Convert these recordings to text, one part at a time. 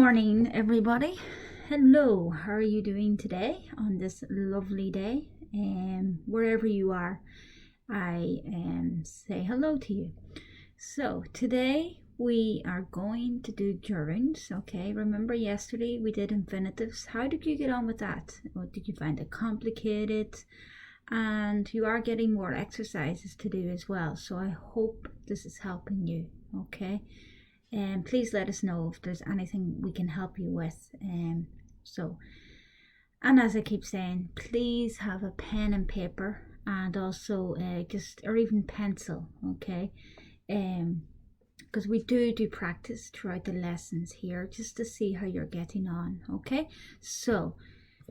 morning, everybody. Hello, how are you doing today on this lovely day? Wherever you are, I say hello to you. So today we are going to do gerunds. Okay, remember yesterday we did infinitives. How did you get on with that? Or did you find it complicated? And you are getting more exercises to do as well, so I hope this is helping you. Okay, and please let us know if there's anything we can help you with. And as I keep saying, please have a pen and paper, and also or even pencil. Okay, because we do practice throughout the lessons here, just to see how you're getting on. Okay, so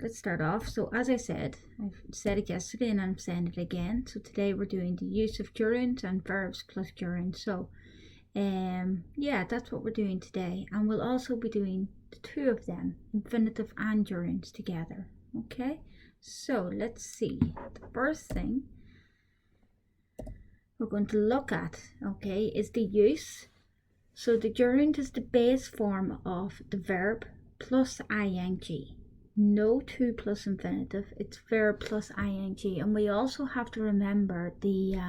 let's start off. So as I said, I've said it yesterday and I'm saying it again. So today we're doing the use of gerunds and verbs plus gerunds. So yeah, that's what we're doing today. And we'll also be doing the two of them, infinitive and gerunds, together. Okay, so let's see. The first thing we're going to look at, okay, is the use. So the gerund is the base form of the verb plus ing. No 2 plus infinitive, it's verb plus ing. And we also have to remember the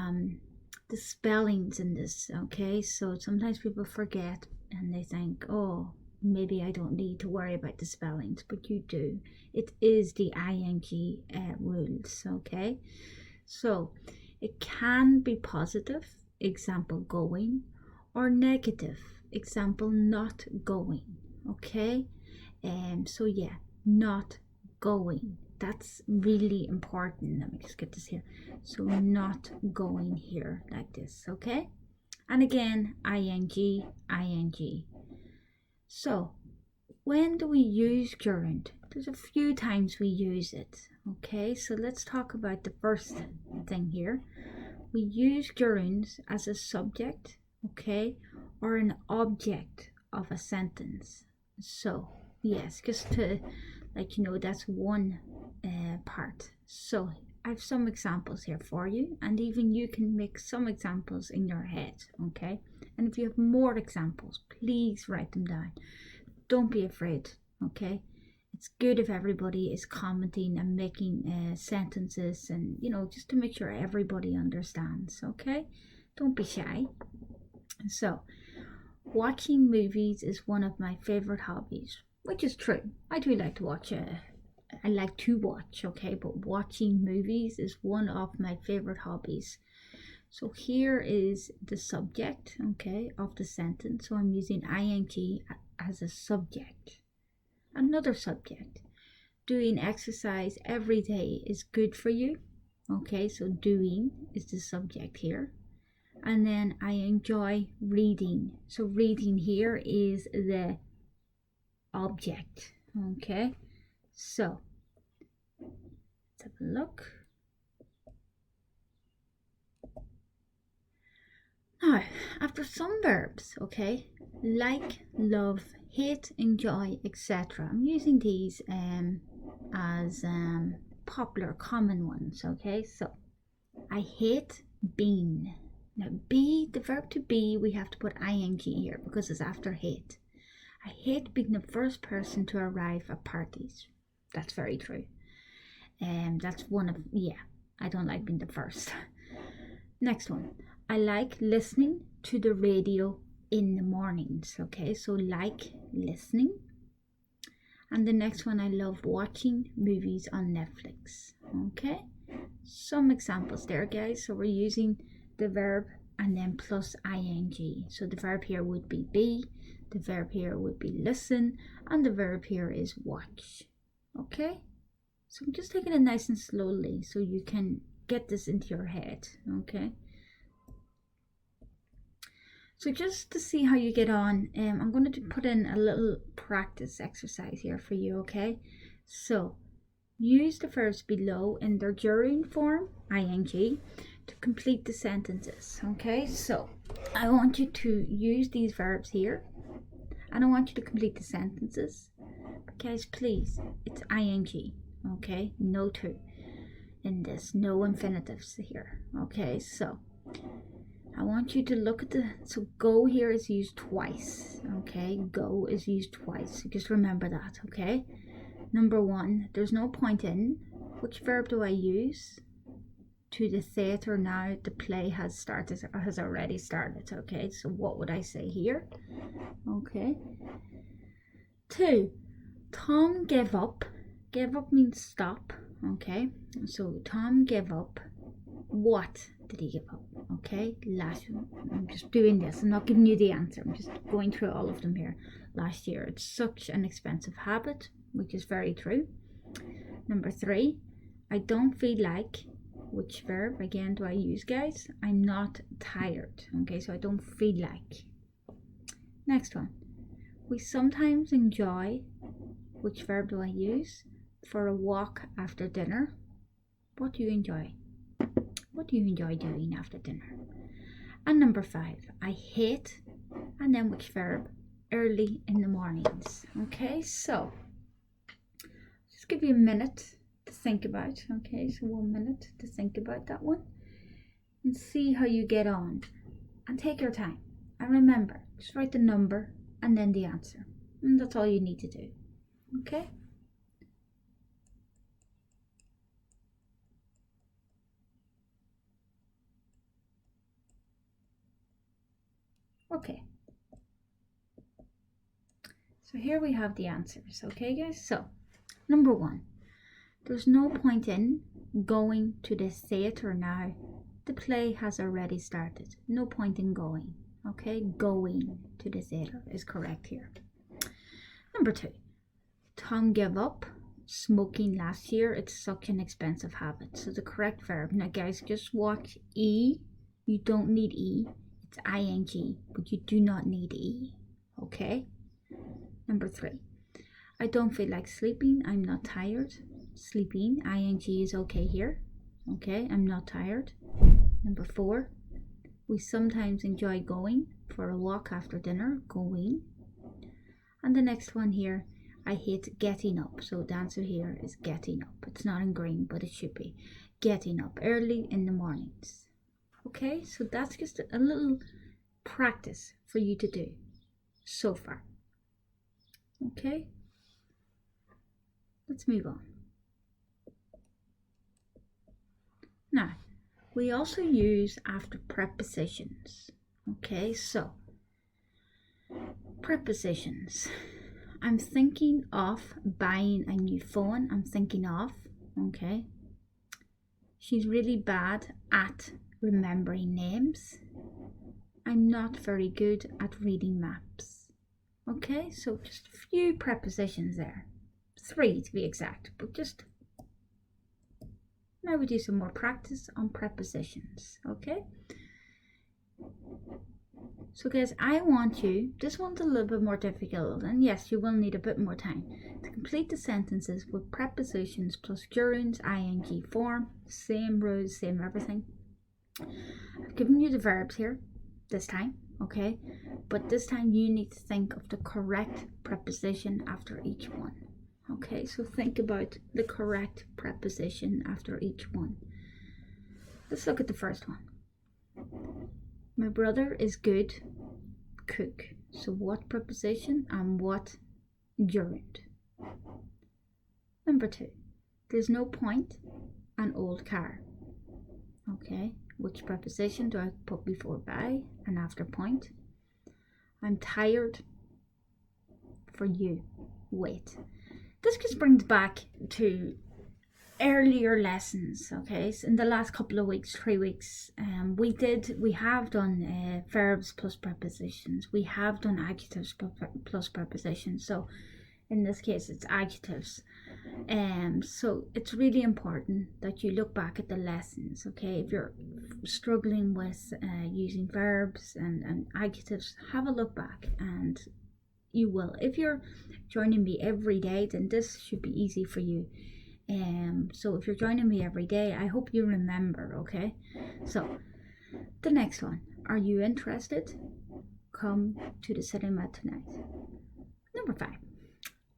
spellings in this. Okay, so sometimes people forget and they think, oh, maybe I don't need to worry about the spellings, but you do. It is the ing rules. Okay, so it can be positive, example going, or negative, example not going. Okay, so yeah, not going, that's really important. Let me just get this here. So not going here, like this. Okay, and again, ing. So when do we use gerund? There's a few times we use it. Okay, so let's talk about the first thing here. We use gerunds as a subject, okay, or an object of a sentence. So yes, just to that's one part. So I have some examples here for you, and even you can make some examples in your head. Okay, and if you have more examples, please write them down. Don't be afraid. Okay, it's good if everybody is commenting and making sentences, and just to make sure everybody understands. Okay, don't be shy. So watching movies is one of my favorite hobbies, which is true. I do like to watch. I like to watch, okay, but watching movies is one of my favorite hobbies. So here is the subject, okay, of the sentence. So I'm using ing as a subject. Another subject. Doing exercise every day is good for you. Okay, so doing is the subject here. And then I enjoy reading. So reading here is the object. Okay, so let's have a look. Now, after some verbs, okay, like, love, hate, enjoy, etc. I'm using these as popular, common ones. Okay, so I hate being. Now, be, the verb to be, we have to put ing here because it's after hate. I hate being the first person to arrive at parties. That's very true. And that's one of, I don't like being the first. Next one. I like listening to the radio in the mornings. Okay, so like, listening. And the next one, I love watching movies on Netflix. Okay, some examples there, guys. So we're using the verb and then plus ing. So the verb here would be, the verb here would be listen, and the verb here is watch. Okay, so I'm just taking it nice and slowly so you can get this into your head. Okay, so just to see how you get on, I'm going to put in a little practice exercise here for you. Okay, so use the verbs below in their gerund form, ing, to complete the sentences. Okay, so I want you to use these verbs here, and I want you to complete the sentences. But guys, please, it's ing. Okay, no 2 in this, no infinitives here. Okay, so I want you to look at so go here is used twice, okay? Go is used twice, so just remember that, okay? Number one, there's no point in. Which verb do I use? To the theatre now, the play has started, or has already started, okay? So what would I say here? Okay. 2, Tom gave up. Give up means stop, okay? So Tom gave up. What did he give up? Okay, I'm just doing this. I'm not giving you the answer. I'm just going through all of them here. Last year, it's such an expensive habit, which is very true. Number 3, I don't feel like. Which verb again do I use, guys? I'm not tired. Okay, so I don't feel like. Next one. We sometimes enjoy. Which verb do I use? For a walk after dinner. What do you enjoy? What do you enjoy doing after dinner? And number 5, I hate, and then which verb? Early in the mornings. Okay, so just give you a minute to think about. Okay, so 1 minute to think about that one and see how you get on. And take your time. And remember, just write the number and then the answer. And that's all you need to do. Okay? Okay. So here we have the answers. Okay, guys? So, number 1. There's no point in going to the theatre now. The play has already started. No point in going. Okay? Going to the theatre is correct here. Number 2. Tom gave up smoking last year. It's such an expensive habit. So the correct verb. Now guys, just watch E. You don't need E. It's ing, but you do not need E. Okay? Number 3. I don't feel like sleeping. I'm not tired. Sleeping, ing is okay here. Okay, I'm not tired. Number 4. We sometimes enjoy going for a walk after dinner. Going. And the next one here, I hate getting up. So the answer here is getting up. It's not in green, but it should be. Getting up early in the mornings. Okay, so that's just a little practice for you to do so far. Okay, let's move on. Now, we also use after prepositions. Okay, so prepositions. I'm thinking of buying a new phone. I'm thinking of, okay. She's really bad at remembering names. I'm not very good at reading maps. Okay, so just a few prepositions there. 3 to be exact, but just now we do some more practice on prepositions. Okay, so guys, I want you, this one's a little bit more difficult, and yes, you will need a bit more time to complete the sentences with prepositions plus gerunds, ing form, same rules, same everything. I've given you the verbs here this time, okay, but this time you need to think of the correct preposition after each one. Okay, so think about the correct preposition after each one. Let's look at the first one. My brother is good cook. So what preposition and what gerund? Number 2. There's no point, an old car. Okay, which preposition do I put before by and after point? I'm tired for you. Wait. This just brings back to earlier lessons, okay? So in the last couple of weeks, 3 weeks, we have done verbs plus prepositions. We have done adjectives plus prepositions. So in this case, it's adjectives. So it's really important that you look back at the lessons, okay? If you're struggling with using verbs and adjectives, have a look back and you will. If you're joining me every day, then this should be easy for you. So if you're joining me every day, I hope you remember, okay? So the next one, are you interested? Come to the cinema tonight. Number 5,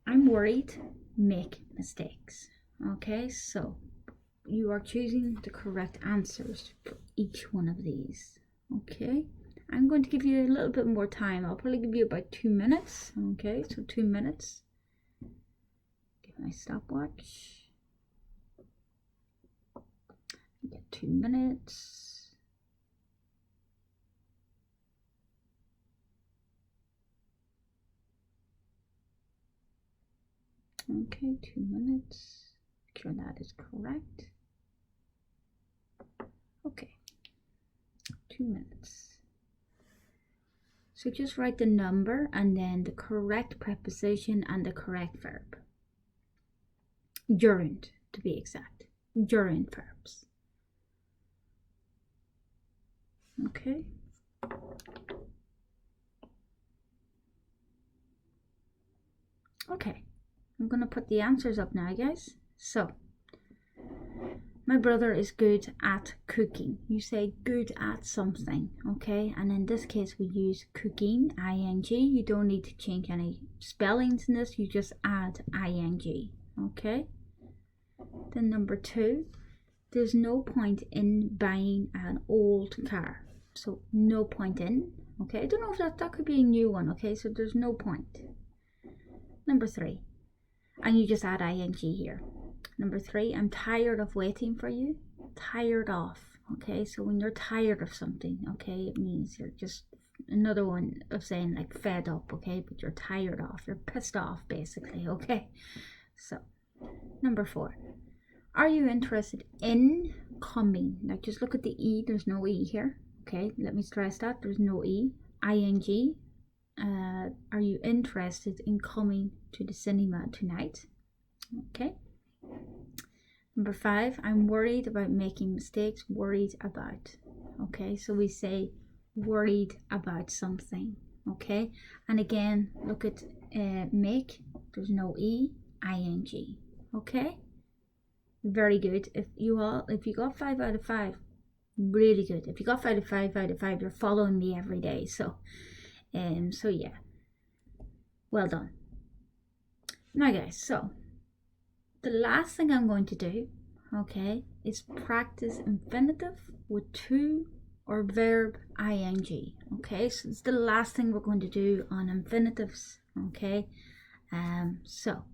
I'm worried, make mistakes. Okay, so you are choosing the correct answers for each one of these. Okay, I'm going to give you a little bit more time. I'll probably give you about 2 minutes. Okay, so 2 minutes. Get my stopwatch. Get 2 minutes. Okay, 2 minutes. Make sure that is correct. Okay, 2 minutes. So just write the number and then the correct preposition and the correct verb. Gerund, to be exact. Gerund verbs. Okay. Okay, I'm gonna put the answers up now, guys. So, my brother is good at cooking. You say good at something, okay? And in this case, we use cooking, ing. You don't need to change any spellings in this. You just add ing, okay? Then number 2, there's no point in buying an old car. So no point in, okay? I don't know if that could be a new one, okay? So there's no point. Number 3, and you just add ing here. Number 3, I'm tired of waiting for you. Tired of, okay? So when you're tired of something, okay, it means you're just another one of saying like fed up, okay? But you're tired of, you're pissed off basically, okay? So, number 4, are you interested in coming? Now just look at the E, there's no E here, okay? Let me stress that, there's no E. ing, are you interested in coming to the cinema tonight? Okay. Number 5, I'm worried about making mistakes. Worried about. Okay, so we say worried about something. Okay, and again, look at make. There's no E, ing. Okay, very good. If you got 5 out of 5, really good. If you got 5 out of 5, you're following me every day. So yeah, well done. Now, guys, so the last thing I'm going to do, okay, is practice infinitive with to or verb ing. Okay, so it's the last thing we're going to do on infinitives. Okay, so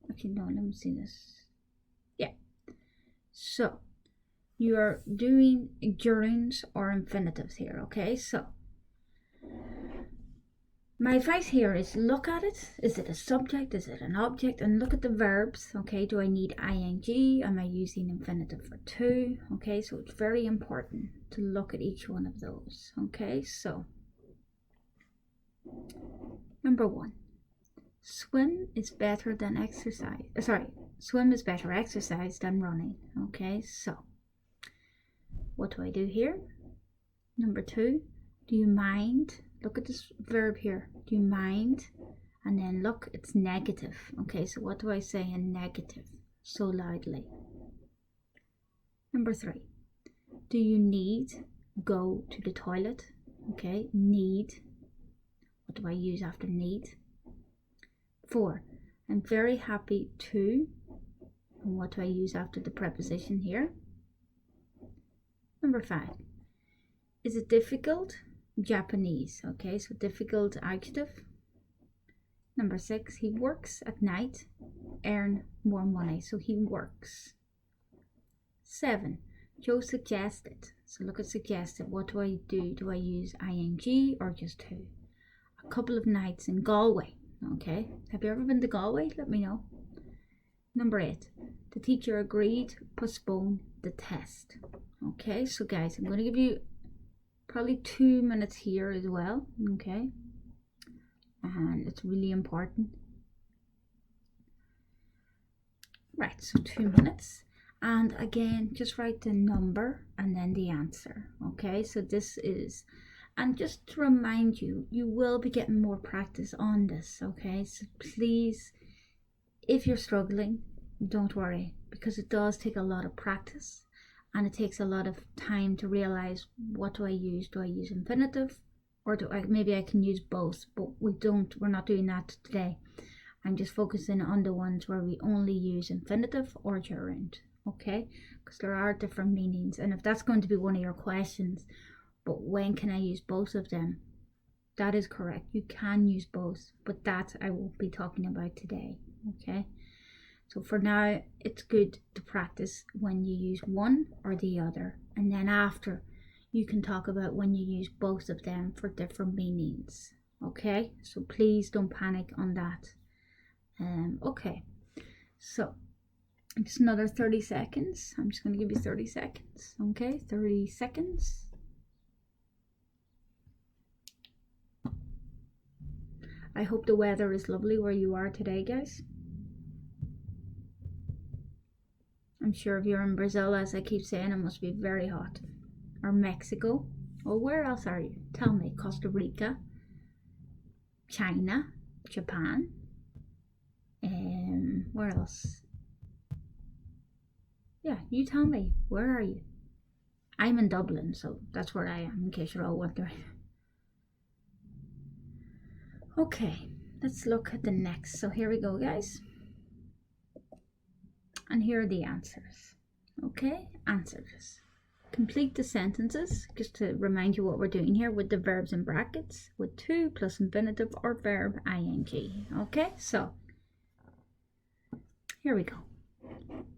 actually no, let me see this. Yeah, so you are doing gerunds or infinitives here. Okay, so my advice here is look at it. Is it a subject? Is it an object? And look at the verbs. Okay, do I need ing? Am I using infinitive for to? Okay, so it's very important to look at each one of those. Okay, so number 1, swim is better than exercise. Swim is better exercise than running. Okay, so what do I do here? Number 2, do you mind? Look at this verb here. Do you mind? And then look, it's negative. Okay, so what do I say in negative so loudly? Number 3, do you need go to the toilet? Okay, need. What do I use after need? 4, I'm very happy to. And what do I use after the preposition here? Number 5, is it difficult? Japanese. Okay, so difficult adjective. Number 6, he works at night, earn more money. So he works. 7, Joe suggested. So look at suggested. What do I do? Do I use ing or just to? A couple of nights in Galway. Okay, have you ever been to Galway? Let me know. Number 8, the teacher agreed to postpone the test. Okay, so guys, I'm going to give you probably 2 minutes here as well. Okay, and it's really important. Right, so 2 minutes, and again just write the number and then the answer. Okay, so this is, and just to remind you, you will be getting more practice on this. Okay, so please, if you're struggling, don't worry, because it does take a lot of practice. And it takes a lot of time to realize, what do I use? Do I use infinitive, or maybe I can use both? But we're not doing that today. I'm just focusing on the ones where we only use infinitive or gerund. okay? Because there are different meanings. And if that's going to be one of your questions, but when can I use both of them? That is correct. You can use both, but that I won't be talking about today, okay? So for now, it's good to practice when you use one or the other. And then after, you can talk about when you use both of them for different meanings, okay? So please don't panic on that. Okay, so just another 30 seconds. I'm just going to give you 30 seconds, okay? 30 seconds. I hope the weather is lovely where you are today, guys. I'm sure if you're in Brazil, as I keep saying, it must be very hot. Or Mexico. Or where else are you? Tell me. Costa Rica, China, Japan. Where else? Yeah, you tell me. Where are you? I'm in Dublin, so that's where I am, in case you're all wondering. Okay, let's look at the next. So here we go, guys. And here are the answers. Okay, answers. Complete the sentences, just to remind you what we're doing here, with the verbs in brackets, with to plus infinitive or verb ing. Okay, so here we go.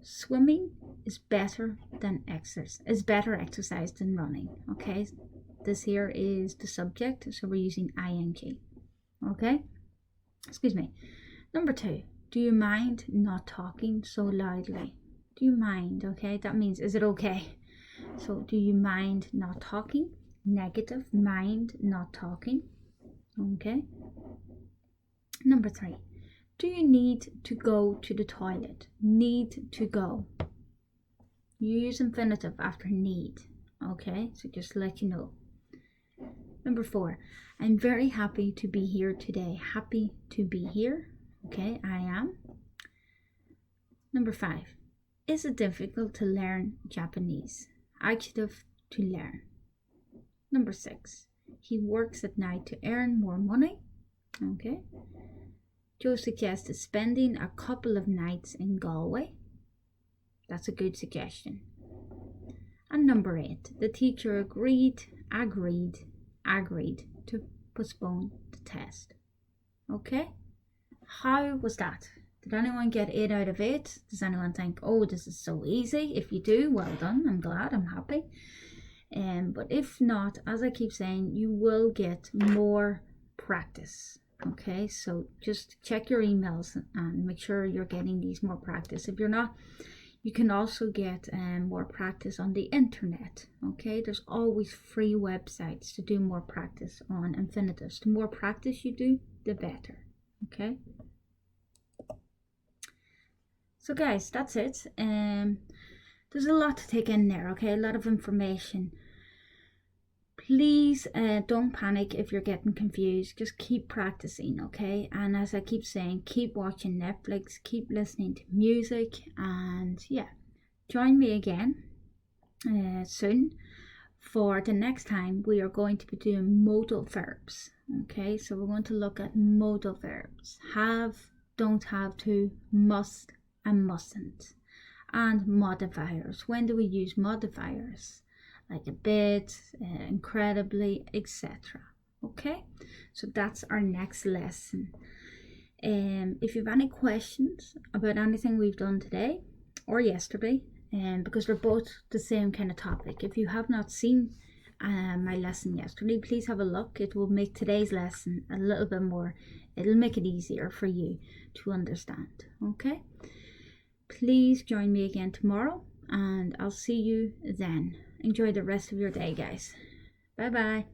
Swimming is better exercise than running. Okay, this here is the subject, so we're using ing. Okay, excuse me. Number 2, do you mind not talking so loudly? Do you mind? Okay, that means, is it okay? So do you mind not talking? Negative, mind not talking. Okay. Number 3, do you need to go to the toilet? Need to go. You use infinitive after need. Okay, so just to let you know. Number 4, I'm very happy to be here today. Happy to be here. Okay, I am. Number 5, is it difficult to learn Japanese? Adjective, to learn. Number 6, he works at night to earn more money. Okay. Joe suggested spending a couple of nights in Galway. That's a good suggestion. And number 8, the teacher agreed to postpone the test. Okay? How was that? Did anyone get 8 out of 8? Does anyone think, oh, this is so easy? If you do, well done. I'm glad, I'm happy. But if not, as I keep saying, you will get more practice. Okay, so just check your emails and make sure you're getting these more practice. If you're not, you can also get more practice on the internet. Okay, there's always free websites to do more practice on infinitives. The more practice you do, the better. Okay, so guys, that's it. There's a lot to take in there. Okay, a lot of information. Please don't panic if you're getting confused. Just keep practicing, okay? And as I keep saying, keep watching Netflix, keep listening to music, and yeah, join me again soon for the next time we are going to be doing modal verbs. Okay, so we're going to look at modal verbs: have, don't have to, must and mustn't, and modifiers. When do we use modifiers? Like a bit, incredibly, etc. Okay, so that's our next lesson. If you have any questions about anything we've done today or yesterday, because they're both the same kind of topic, if you have not seen my lesson yesterday, please have a look. It will make today's lesson a little bit more, it'll make it easier for you to understand. Okay, please join me again tomorrow, and I'll see you then. Enjoy the rest of your day, guys. Bye bye.